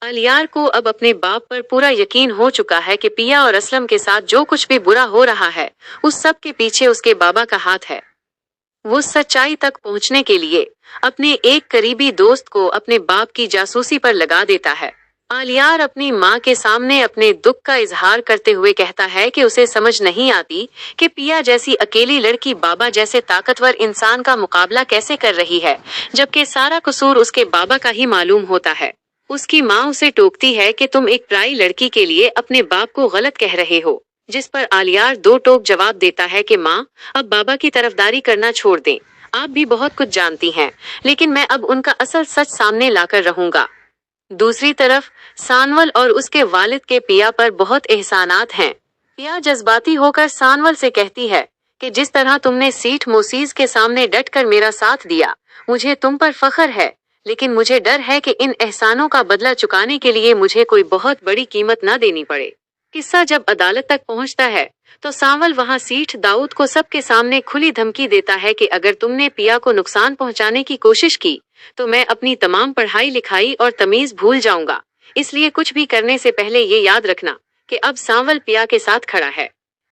अलियार को अब अपने बाप पर पूरा यकीन हो चुका है कि पिया और असलम के साथ जो कुछ भी बुरा हो रहा है उस सब के पीछे उसके बाबा का हाथ है। वो सच्चाई तक पहुंचने के लिए अपने एक करीबी दोस्त को अपने बाप की जासूसी पर लगा देता है। आलियार अपनी माँ के सामने अपने दुख का इजहार करते हुए कहता है कि उसे समझ नहीं आती कि पिया जैसी अकेली लड़की बाबा जैसे ताकतवर इंसान का मुकाबला कैसे कर रही है, जबकि सारा कसूर उसके बाबा का ही मालूम होता है। उसकी माँ उसे टोकती है कि तुम एक पराई लड़की के लिए अपने बाप को गलत कह रहे हो, जिस पर आलियार दो टोक जवाब देता है कि माँ, अब बाबा की तरफदारी करना छोड़ दें। आप भी बहुत कुछ जानती हैं, लेकिन मैं अब उनका असल सच सामने लाकर रहूंगा। दूसरी तरफ सानवल और उसके वालिद के पिया पर बहुत एहसानात हैं। पिया जज्बाती होकर सानवल से कहती है कि जिस तरह तुमने सीठ मोसीज के सामने डटकर मेरा साथ दिया, मुझे तुम पर फख्र है, लेकिन मुझे डर है कि इन एहसानों का बदला चुकाने के लिए मुझे कोई बहुत बड़ी कीमत न देनी पड़े। किस्सा जब अदालत तक पहुंचता है तो सावल वहां सीठ दाऊद को सबके सामने खुली धमकी देता है कि अगर तुमने पिया को नुकसान पहुंचाने की कोशिश की तो मैं अपनी तमाम पढ़ाई लिखाई और तमीज भूल जाऊंगा। इसलिए कुछ भी करने से पहले ये याद रखना कि अब सावल पिया के साथ खड़ा है।